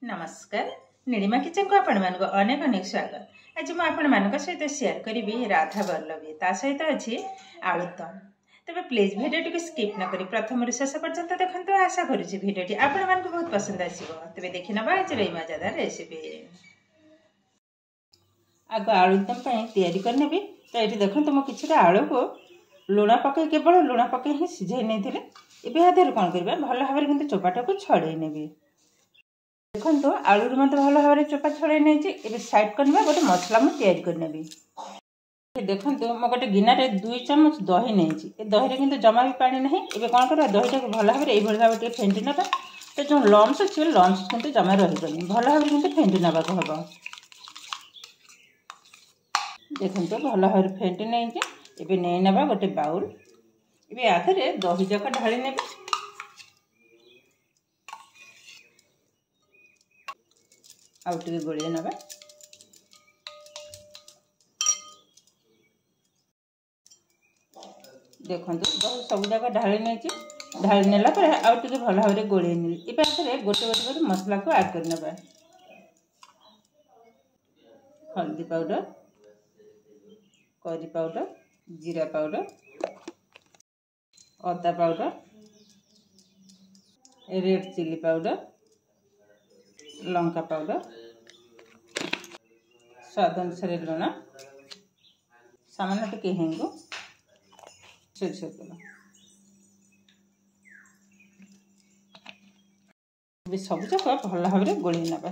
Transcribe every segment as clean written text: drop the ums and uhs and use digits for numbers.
नमस्कार नीलिमा किचन को आपण मानक अनेक अनेक स्वागत। आज मैं आपण मानक सहित शेयर करी राधा वल्लभी ता सहित अच्छी आलुदम। तबे प्लीज भिडियो को स्किप न करी प्रथम शेष पर्यंत देखंतु। आशा करूची भिडियोटी आपण मानक बहुत पसंद आसीबो। तबे देखि नबा आज रे मजेदार रेसिपी। आगो आलुदम पई तयारी करनेबी। तो ये देखंतु म किछटा आलू को लुणा पके केवल लुणा पके ही सिझाई नेथिले। एबे आधर कोन करबा भल भाबरे किंतु चोपाटा को छड़े नेबी। देखो आलू मत भल भाव चोपा छड़े नहीं साइड करना गोटे मसला मुझे तैयारी करनेबी। देखो मैं गोटे गिनार 2 चम्मच दही नहीं दही किंतु जमा भी पानी ना। ये कौन कर दहीटा को भल भाव ये भाव फेंटी ना। तो जो लम्स अच्छे लम्स किंतु जमा रही भल भाव किंतु फेंटी ना हम। देखो भल भाव फेंटी नहीं नहीं ना गोटे बाउल ये आधे दही जाक ढाली ने। आउ टे गोलिए नवा। देखो दही सब जाक ढाली नहीं ढाली नेला आउ टे भल भाव गोलिए नी। गोटे गोटे मसला को ऐड कर नवा। हल्दी पाउडर, करी पाउडर, जीरा पाउडर, अदा पाउडर, रेड चिली पाउडर, लंका पाउडर, स्वाद अनुसार लुण, सामान्य टिके हेंगु, सोरिष तेल। सब जाक भल भाव गोली नवा।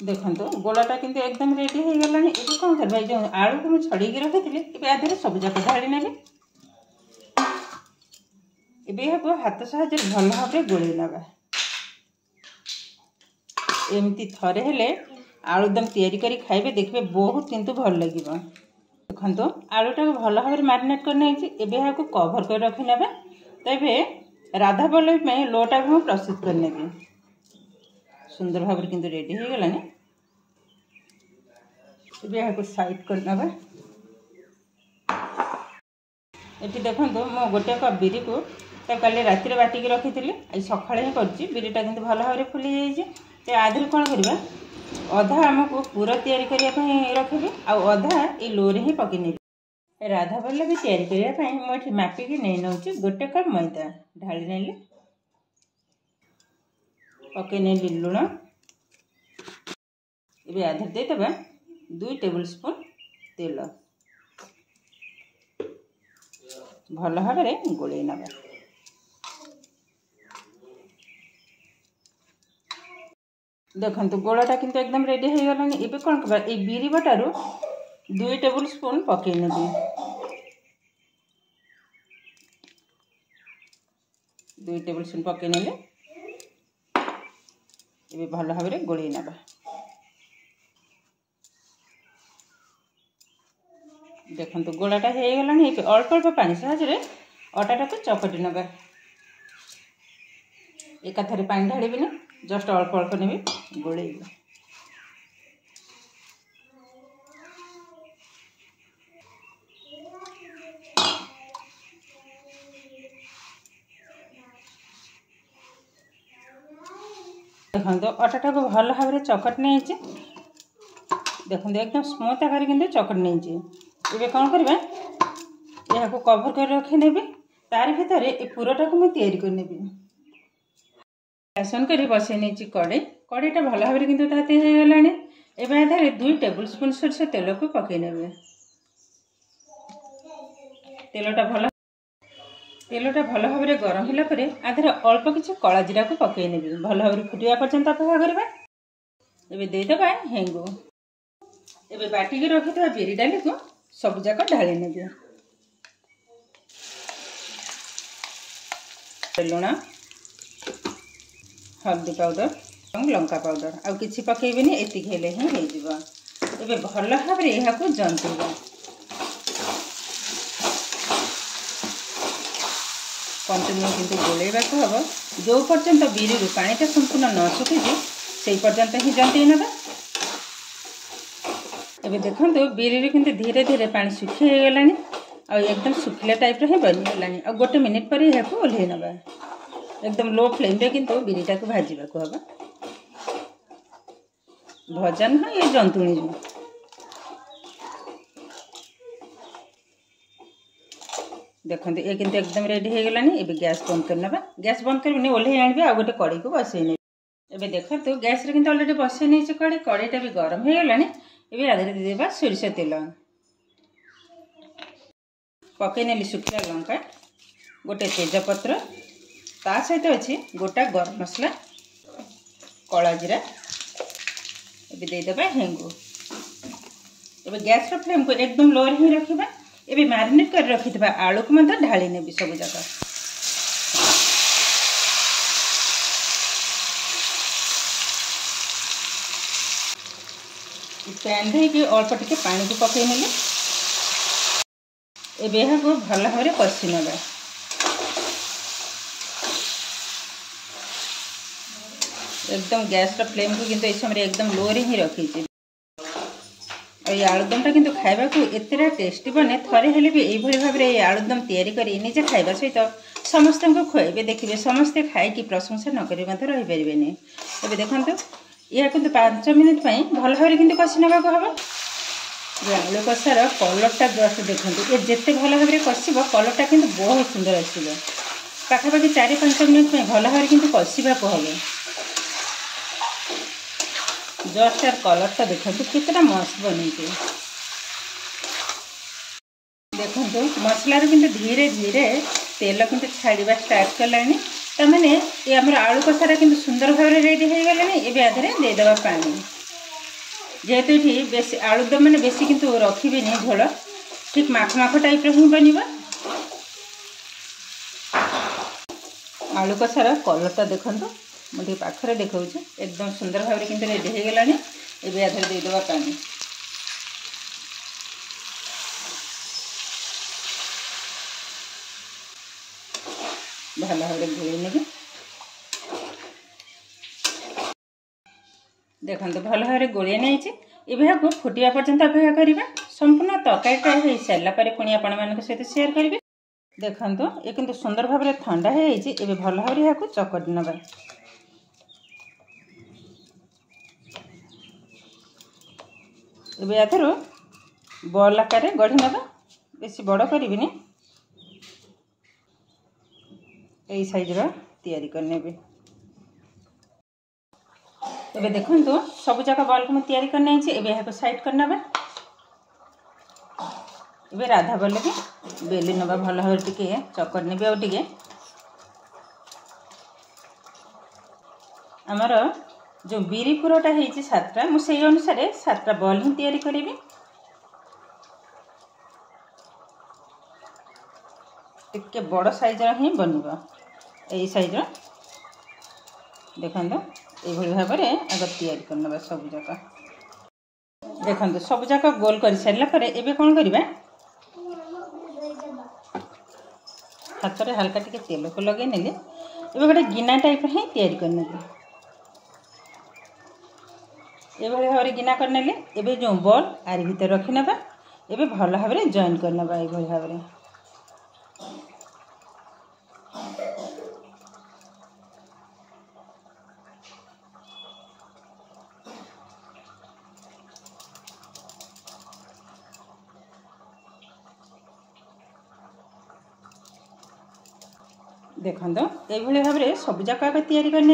देखो गोलाटा किंतु एकदम रेडी हो गलानी। ये कौन कर जो आलू को मुझे छड़ी रखी आधे सब जाक ढाली ने। ये हाथ साहय भल भाव गोली नवा। एमती थरे हेले आलुदम तैयारी करी खाइबे देखबे बहुत किंतु भल लगे। देखो आलूटा को भल भाव मैरिनेट करने को कभर कर रखी नेबे। तबे राधा वल्लभी लोटा को प्रस्तुत करने सुंदर भाव किंतु रेडी हो गलानी। को साइड कर नबा। ये देखो मो गोटे कप बिरी को कल राति बाटिक रखी थी आज सका ही करीटा कि भल भाव फुली जाइए। आधे कौन करवा अधा आमको पूरा तैयारी करने रखी आधा ये लोरे ही पकई। राधा वल्लभी तैयारी करने मुझे मापिक नहीं नौ गोटे कप मैदा ढाली नेली। पकई नेली लुण। ये आधे देदेबा 2 टेबल स्पून तेल भल भाव गोल नवा। देखो गोलाटा किंतु एकदम रेडी हो गलानी। ये कौन कर बिरी बटारू 2 टेबल स्पून पकई नेबी। 2 टेबल स्पून पकई नेले ये भल भाव गोल नवा। देखो गोलाटा हो गलानी। अल्प अल्प पानी साहाय्य अटाटा को चकटी नवा। एकाथरे पानी ढाड़बी जस्ट अल्प अल्प नेबी गोल। देखो अटाटा को भल भाव चकट नहीं। देखो एकदम स्मूथ आकार कि चकट नहीं। ये कौन करवा यह कभर कर रखी नेबी। तार भीतर ये पूराटा को मुझे तैयारी करने। बेसन कर बसई नहीं कड़ईटा भल भाव कि ताती हो गलानी। एवं आधार 2 टेबल स्पून सोरिष तेल को पकई नेबे। तेलटा भल भाव गरम होला आधार अल्प किसी कला जीरा को पकई नेबी। भल भाव फुटा पर्यंत अपेक्षा करवा। एबे देदेबा हेंगु। एबे बाटिक रखि बिरी डाली को सब जाक ढाली नेबी। लुण, हल्दी पाउडर और लंका पाउडर आउ किसी पकेबेनी। एतिक हेले ही हो भल भाव यह जंतुबा। कंटिन्यू किंतु गोलेबा को हम जो पर्यंत बिरी पानीटा संपूर्ण न सुखी से पर्यंत ही जंती ना। एबे देखो बिरी किंतु धीरे धीरे पानी सुखी हो गलानी। आ एकदम सुखिला टाइप ही बनीगला आ गोटे मिनिट पर यह ओल्हे नवा एकदम लो फ्लेम रे किंतु बिरीटा को भाजवा को हबा भजा ना ये जंतुणी जो देखते ये किंतु एकदम रेडी हो गलानी। एबे गैस बंद करना गैस बंद कर ओल्हे आने आ गोटे कड़ी को बसई नहीं। एबे देखो गैस रे किंतु ऑलरेडी बसई नहीं कड़ी कड़ीटा भी गरम हो गलानी। एबे आधे देबा सोरिष तेल पकई नेली सुखिला लंका गोटे तेजपत्र ता सहित अच्छी गोटा गरम मसला कला जीरा एबे देदेबा हेंगु। एबे गैस रो फ्लेम को एकदम लो ही रखिबा। एबे मैरिनेट कर रखिथिबा आलू को मत ढाली नेबी सब जगह पैन धोई अल्प टिके पानी को पकई नेले। एबे यहाँ को भल भाव में कषि नवा एकदम गैस रो फ्लेम को किंतु समय एकदम लो रे ही रखी। आलुदम टा किंतु खाइबा को एतेरा टेस्टी बने थरे हेले भी एभली भाव में आलुदम तैयारी करी निजे खाइबा सहित समस्त को खुआइबे देखिए समस्ते खाई प्रशंसा न करी मत रही पारिबेनी। एबे देखंतु या किंतु 5 मिनिट पई भल भाव किंतु कषि नवा को हबो। आलू कषार कलरटा जस्ट देखते ये जिते भल भाव में कषिब कलरटा किंतु बहुत सुंदर आसो पाखापाखि 4-5 मिनिट में भल भाव किंतु कषिबा को हबो। जस्ट यार कलरटा देखो कितना मस्त बनी देखो मसलार किंतु धीरे धीरे तेल किंतु छाड़ा स्टार्ट कलानी तमें ये आम आलू कषारा किंतु सुंदर भाव में रेडी हो गलानी। एबे आधे देदेबा पानी जेहेतु ये बेसी आलुदम मैंने बेसी किंतु रखिबे नहीं झोल ठीक माख माख टाइप रो ही बनिबा। आलू कषार कलरटा देखंतु मुझे पाखरे देखा एकदम सुंदर भाव में किंतु रेडी हो गलानी। एबे आधे देदेबा पानी भल भाव में घोड़े नेबे। देखो भल भाव में गोलिया नहीं ये फुटिया पर्यंत अपेक्षा करवा संपूर्ण तरकारीटा हो सारा पर पुणी आपण मान सहित शेयर करेंगे। देखो ये किंतु सुंदर भाव में ठंडा हो भल भाव में यहाँ चकटी नवा। एबे याथरो बॉल आकार गढ़ी नवा बेसी बड़ करी यही साइज रा तैयारी करने। एबे देखंतु सब जगह बॉल को तैयारी करना है। एबे यहाँ को साइड करना एबे राधा बल भी बेली नवा भल भाव टिके चकर नेबे आ टिके आमर जो बिरी पुरटा है 7टा मुझे अनुसार 7टा बॉल ही तैयारी करी। टिके बड़ साइज ही बनवा यही साइज देखो ये भाव में आग तैयारी करना सब जगह। देखो सब जगह गोल कर सारा पर एबे कौन करवा हाथ में हल्का टिके तेल को लगे नेले। एबे गोटे गिना टाइप ही तैयारी करने ये भाव में गिना करने एबे जो बॉल आर भीतर रखी नवा एबे भल भाव में जॉइन करना ये भाव में। देखो ये भाव में सब जगह तैयारी करने।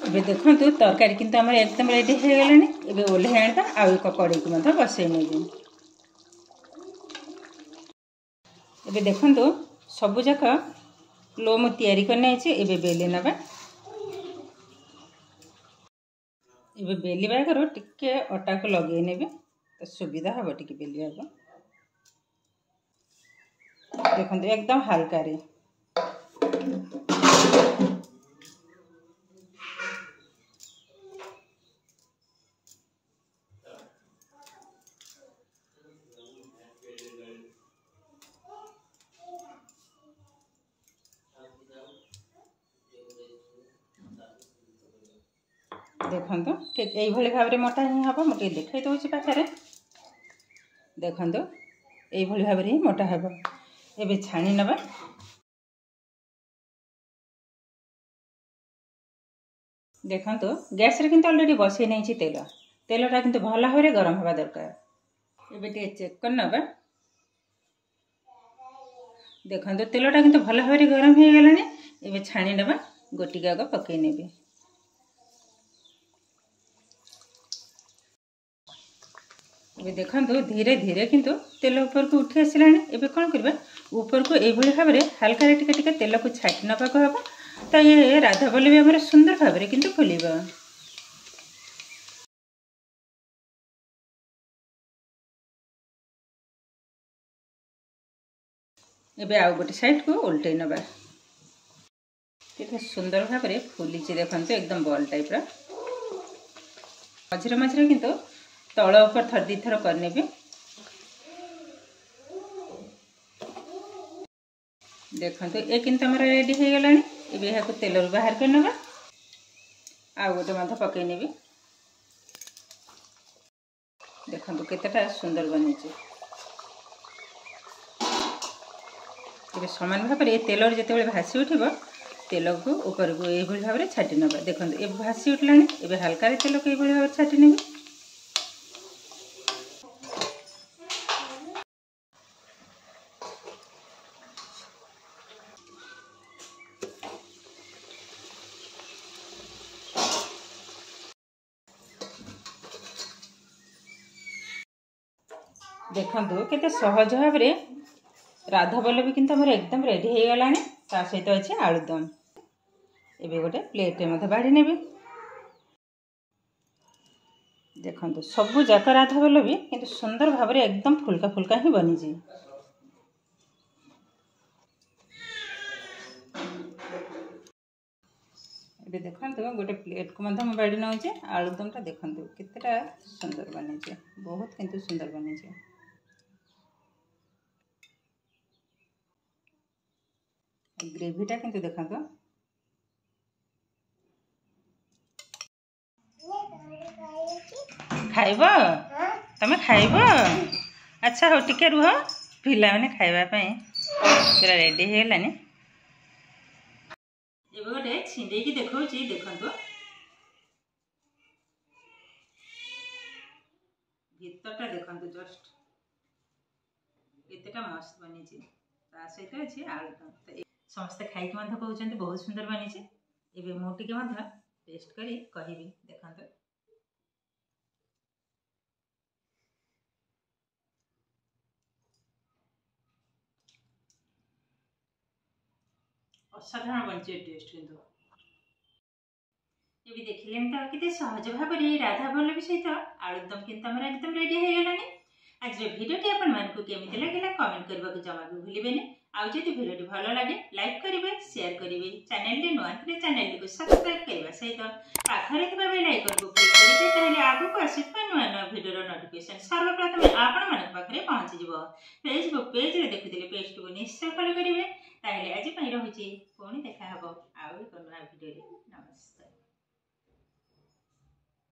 एबे देखो तरकारी किंतु आम एकदम रेडी हो गलानी। एबे ओल्हे आनिबा आ एक कड़ाई को मत बसई नेबी। एबे देखो सब जाक लो मु तैयारी करने एबे बेली नवा। एबे बेलिबा आगर टिके अटा को लगे नेबे तो सुविधा हम टिके बेलिया को। देखो एकदम हल्का रे देखो ठीक यही भाव में मोटा ही हम मुझे देखा दूसरी पाखे देखो এইଭଳି ଭାବରେ ହିଁ ମୋଟା ହେବ। ଏବେ ଛାଣି ନେବା। ଦେଖନ୍ତୁ ଗ୍ୟାସରେ କିନ୍ତୁ ଅଲରେଡ଼ି ବସେଇ ନେଇଛି ତେଲଟା କିନ୍ତୁ ଭଲ ଭାବରେ ଗରମ ହେବା ଦରକାର। ଏବେ ଟିକେ ଚେକ୍ କରି ନେବା। ଦେଖନ୍ତୁ ତେଲଟା କିନ୍ତୁ ଭଲ ଭାବରେ ଗରମ ହେଇଗଲାଣି। ଏବେ ଛାଣି ନେବା। ଗୋଟିକ ଆଗ ପକେଇ ନେବି। ଏବେ ଦେଖନ୍ତୁ ଧୀରେ ଧୀରେ କିନ୍ତୁ ତେଲ ଉପରକୁ ଉଠି ଆସିଲାଣି। ଏବେ କ'ଣ କରିବା, ଉପରକୁ ଏଇଭଳି ଭାବରେ ହାଲକାରେ ଟିକେ ଟିକେ ତେଲକୁ ଛାଟି ନେବାକୁ ହେବ। ତ ଇଏ ରାଧାବଲ୍ଲୀ ବି ଆମର ସୁନ୍ଦର ଭାବରେ କିନ୍ତୁ ଫୁଲିବ। ଏବେ ଆଉ ଗୋଟେ ସାଇଡକୁ ଓଲଟେଇ ନେବା। କେତେ ସୁନ୍ଦର ଭାବରେ ଫୁଲିଛି ଦେଖନ୍ତୁ, ଏକଦମ ବଲ୍ ଟାଇପ୍ର। ମଝିରେ ମଝିରେ କିନ୍ତୁ ତଳ ଉପରେ ଥରେ ଦୁଇ ଥର କରିନେବି। ଦେଖନ୍ତୁ ଏ କିନ୍ତୁ ଆମର ରେଡ଼ି ହେଇଗଲାଣି। ଏବେ ଏହାକୁ ତେଲରୁ ବାହାର କରିନେବା। ଆଉ ଗୋଟେ ମଧ୍ୟ ପକାଇ ନେବି। ଦେଖନ୍ତୁ କେତେଟା ସୁନ୍ଦର ବନିଛି। ଏବେ ସମାନ ଭାବରେ ଏ ତେଲରେ ଯେତେବେଳେ ଭାସି ଉଠିବ, ତେଲକୁ ଉପରକୁ ଏଇଭଳି ଭାବରେ ଛାଟି ନେବା। ଦେଖନ୍ତୁ ଏବେ ଭାସି ଉଠିଲାଣି। ଏବେ ହାଲକାରେ ତେଲକୁ ଏଇଭଳି ଭାବରେ ଛାଟି ନେବି। ଦେଖନ୍ତୁ କେତେ ସହଜ ଭାବରେ ରାଧାବଲ୍ଲଭୀ କିନ୍ତୁ ଆମର ଏକଦମ ରେଡ଼ି ହେଇଗଲାଣି। ତା ସହିତ ଅଛି ଆଳୁଦମ। ଏବେ ଗୋଟେ ପ୍ଲେଟ୍ରେ ମଧ୍ୟ ବାଢ଼ି ନେବି। ଦେଖନ୍ତୁ ସବୁ ଯାକ ରାଧାବଲ୍ଲଭୀ କିନ୍ତୁ ସୁନ୍ଦର ଭାବରେ ଏକଦମ ଫୁଲକା ଫୁଲକା ହିଁ ବନିଛି। ଏବେ ଦେଖନ୍ତୁ ଗୋଟେ ପ୍ଲେଟ୍କୁ ମଧ୍ୟ ମୁଁ ବାଢ଼ି ନେଉଛି। ଆଳୁଦମଟା ଦେଖନ୍ତୁ କେତେଟା ସୁନ୍ଦର ବନିଛି, ବହୁତ କିନ୍ତୁ ସୁନ୍ଦର ବନିଛି। ଗ୍ରେଭିଟା କିନ୍ତୁ ଦେଖନ୍ତୁ। ଖାଇବ? ତମେ ଖାଇବ? ଆଚ୍ଛା ହଉ ଟିକେ ରୁହ। ପିଲାମାନେ ଖାଇବା ପାଇଁ ପୁରା ରେଡ଼ି ହେଇଗଲାଣି। ଏବେ ଗୋଟେ ଛିଣ୍ଡେଇକି ଦେଖାଉଛି। ଦେଖନ୍ତୁ ଭିତରଟା ଦେଖନ୍ତୁ ଜଷ୍ଟ କେତେଟା ମସ୍ତ ବନିଛି। ତା ସହିତ ଅଛି ଆଳୁଦମ। ସମସ୍ତେ ଖାଇକି ମଧ୍ୟ କହୁଛନ୍ତି ବହୁତ ସୁନ୍ଦର ବନିଛି। ଏବେ ମୁଁ ଟିକେ ମଧ୍ୟ ଟେଷ୍ଟ କରି କହିବି। ଦେଖନ୍ତୁ ଅସାଧାରଣ ବନିଛି ଟେଷ୍ଟ କିନ୍ତୁ। ଏବେ ଦେଖିଲେନି ତ କେତେ ସହଜ ଭାବରେ ରାଧାବଲ୍ଲଭୀ ସହିତ ଆଳୁଦମ କିନ୍ତୁ ଆମର ଏକଦମ ରେଡ଼ି ହେଇଗଲାଣି। ଆଜିର ଭିଡ଼ିଓଟି ଆପଣମାନଙ୍କୁ କେମିତି ଲାଗିଲା କମେଣ୍ଟ କରିବାକୁ ଜମା ବି ଭୁଲିବେନି। ଆଉ ଯଦି ଭିଡ଼ିଓଟି ଭଲ ଲାଗେ ଲାଇକ୍ କରିବେ, ସେୟାର କରିବେ। ଚ୍ୟାନେଲଟି ନୂଆ ଥିଲେ ଚ୍ୟାନେଲଟିକୁ ସବସ୍କ୍ରାଇବ କରିବା ସହିତ ପାଖରେ ଥିବା ବେଲ୍ ଆଇକନକୁ କ୍ଲିକ୍ କରିବେ। ତାହେଲେ ଆଗକୁ ଆସୁଥିବା ନୂଆ ନୂଆ ଭିଡ଼ିଓର ନୋଟିଫିକେସନ ସର୍ବପ୍ରଥମେ ଆପଣମାନଙ୍କ ପାଖରେ ପହଞ୍ଚିଯିବ। ଫେସବୁକ୍ ପେଜରେ ଦେଖୁଥିଲେ ପେଜଟିକୁ ନିଶ୍ଚୟ ଫଲୋ କରିବେ। ତାହେଲେ ଆଜି ପାଇଁ ରହୁଛି, ପୁଣି ଦେଖା ହେବ ଆଉ ଏକ ନୂଆ ଭିଡ଼ିଓରେ। ନମସ୍କାର।